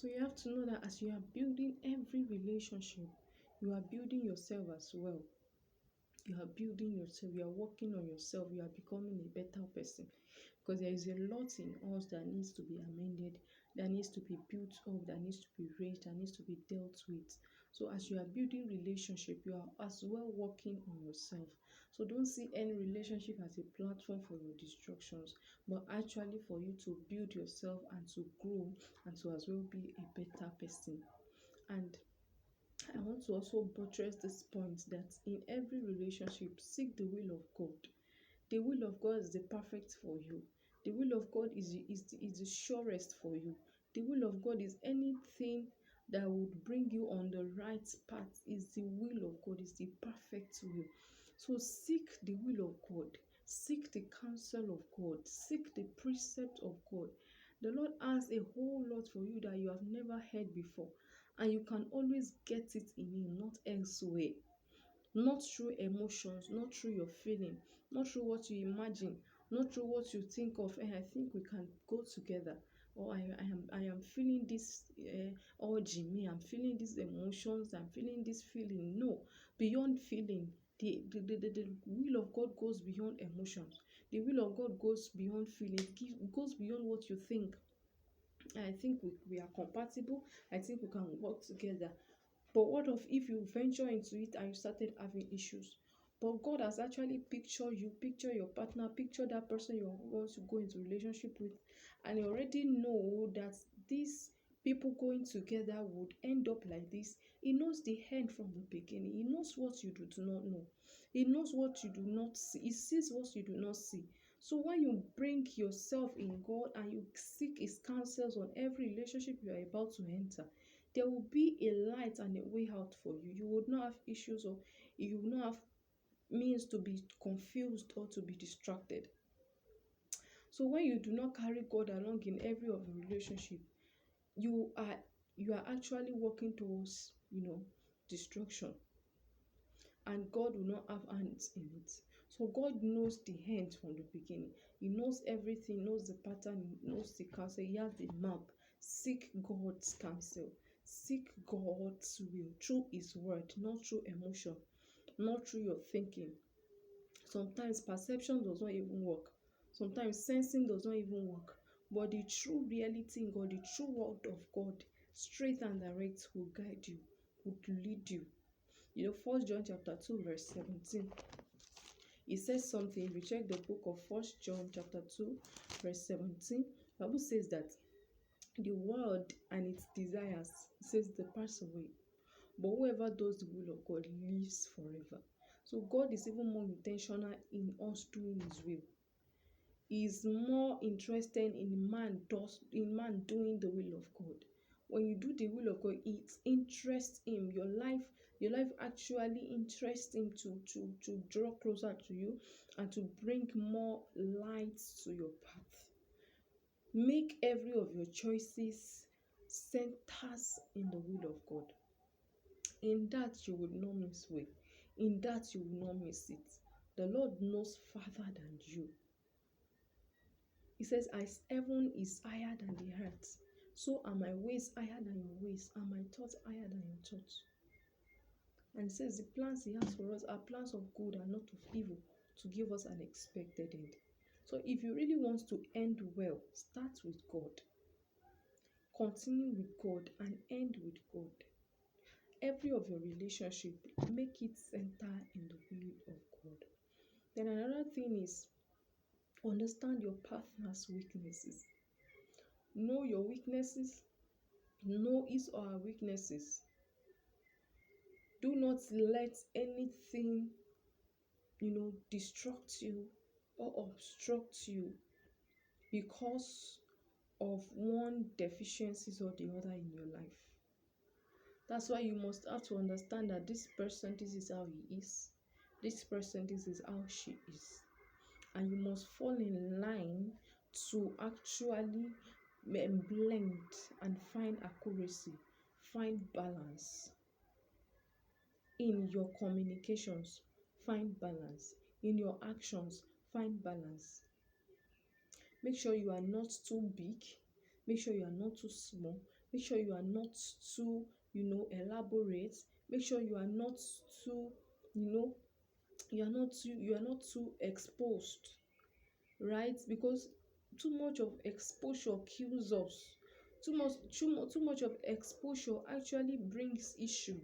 So you have to know that as you are building every relationship, you are building yourself as well. You are building yourself, you are working on yourself, you are becoming a better person. Because there is a lot in us that needs to be amended, that needs to be built up, that needs to be raised, that needs to be dealt with. So as you are building relationship, you are as well working on yourself. So don't see any relationship as a platform for your destructions, but actually for you to build yourself and to grow and to as well be a better person. And I want to also buttress this point that in every relationship, seek the will of God. The will of God is the perfect for you. The will of God is the surest for you. The will of God is anything that would bring you on the right path, is the will of God, is the perfect will. So seek the will of God, seek the counsel of God, seek the precept of God. The Lord has a whole lot for you that you have never heard before, and you can always get it in Him, not elsewhere. Not through emotions, not through your feeling, not through what you imagine, not through what you think of. I think we can go together. Or I am feeling this urge in me. I'm feeling these emotions. I'm feeling this feeling. No, beyond feeling. The will of God goes beyond emotions. The will of God goes beyond feeling. It goes beyond what you think. I think we are compatible. I think we can work together. But what of if you venture into it and you started having issues? But God has actually pictured you, picture your partner, picture that person you want to go into relationship with, and you already know that these people going together would end up like this. He knows the end from the beginning. He knows what you do not know. He knows what you do not see. He sees what you do not see. So when you bring yourself in God and you seek His counsels on every relationship you are about to enter, there will be a light and a way out for you. You would not have issues, or you will not have means to be confused or to be distracted. So when you do not carry God along in every of the relationship, you are you are actually working towards destruction, and God will not have hands in it. So God knows the end from the beginning. He knows everything, knows the pattern, knows the counsel, He has the map. Seek God's counsel. Seek God's will through His word, not through emotion, not through your thinking. Sometimes perception does not even work. Sometimes sensing does not even work. But the true reality in God, the true word of God, straight and direct, will guide you, will lead you. First John chapter 2, verse 17. It says something. If you check the book of First John chapter 2, verse 17, the Bible says that the world and its desires, it says, they pass away. But whoever does the will of God lives forever. So God is even more intentional in us doing His will. He is more interested in man doing the will of God. When you do the will of God, it interests Him. Your life actually interests Him to draw closer to you and to bring more light to your path. Make every of your choices centers in the will of God. In that you will not miss way. In that you will not miss it. The Lord knows further than you. He says, as heaven is higher than the earth, so are my ways higher than your ways, and my thoughts higher than your thoughts. And he says, the plans He has for us are plans of good and not of evil, to give us an expected end. So if you really want to end well, start with God. Continue with God and end with God. Every of your relationship, make it center in the will of God. Then another thing is, understand your partner's weaknesses. Know your weaknesses. Know his or her weaknesses. Do not let anything, distract you or obstruct you because of one deficiencies or the other in your life. That's why you must have to understand that this person, this is how he is. This person, this is how she is. And you must fall in line to actually blend and find accuracy, find balance in your communications, find balance in your actions, find balance. Make sure you are not too big, make sure you are not too small, Make sure you are not too, elaborate. Make sure you are not too, you know, you are not too exposed, right? Because too much of exposure kills us. Too much of exposure actually brings issue.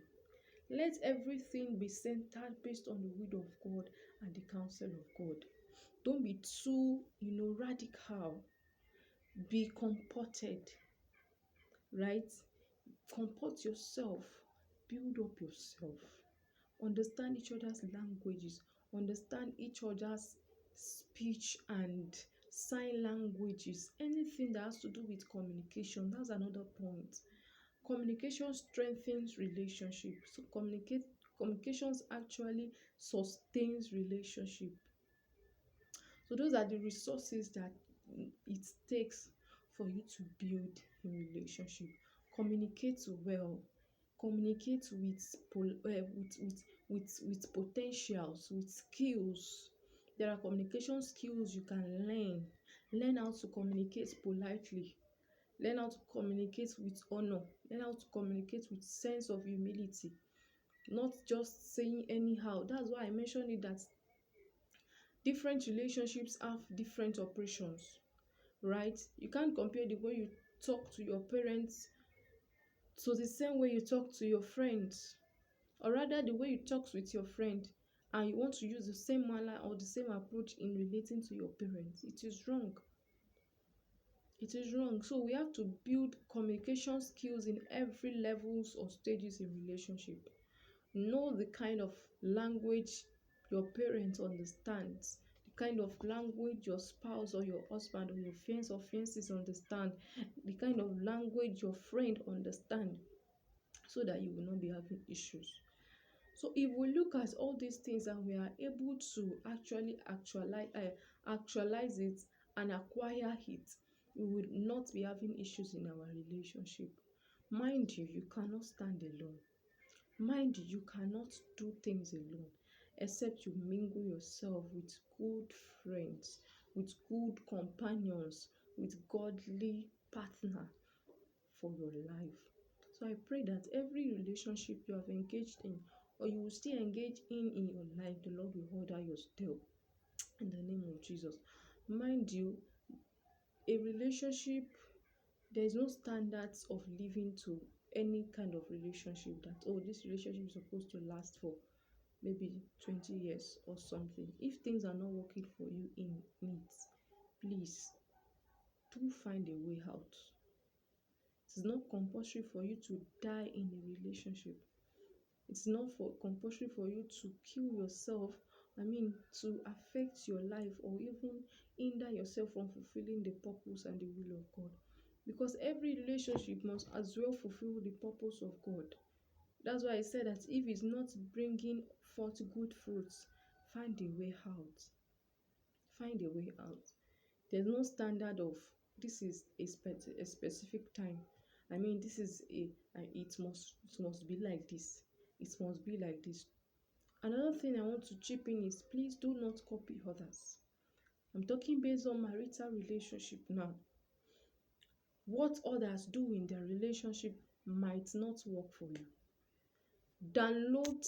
Let everything be centered based on the will of God and the counsel of God. Don't be too, radical. Be comported, right? Comport yourself. Build up yourself. Understand each other's languages. Understand each other's speech and sign languages. Anything that has to do with communication, that's another point. Communication strengthens relationship. So communications actually sustains relationship. So those are the resources that it takes for you to build a relationship. Communicate well. Communicate with potentials, with skills. There are communication skills you can learn. Learn how to communicate politely. Learn how to communicate with honor. Learn how to communicate with sense of humility. Not just saying anyhow. That's why I mentioned it, that different relationships have different operations, right? You can't compare the way you talk to your parents to the same way you talk to your friends, or rather the way you talk with your friend, and you want to use the same manner or the same approach in relating to your parents. It is wrong. It is wrong. So we have to build communication skills in every levels or stages in relationship. Know the kind of language your parents understands, the kind of language your spouse or your husband or your fiance or fiances understand, the kind of language your friend understand, so that you will not be having issues. So if we look at all these things and we are able to actually actualize it and acquire it, we will not be having issues in our relationship. Mind you, you cannot stand alone. Mind you, you cannot do things alone, except you mingle yourself with good friends, with good companions, with godly partner for your life. So I pray that every relationship you have engaged in, or you will still engage in your life, the Lord will order your step in the name of Jesus. Mind you, a relationship, there is no standards of living to any kind of relationship that, oh, this relationship is supposed to last for maybe 20 years or something. If things are not working for you in it, please do find a way out. It is not compulsory for you to die in a relationship. It's not compulsory for you to kill yourself, to affect your life or even hinder yourself from fulfilling the purpose and the will of God. Because every relationship must as well fulfill the purpose of God. That's why I said that if it's not bringing forth good fruits, find a way out. Find a way out. There's no standard of this is a specific time. This is it must be like this. It must be like this. Another thing I want to chip in is, please do not copy others. I'm talking based on marital relationship now. What others do in their relationship might not work for you. Download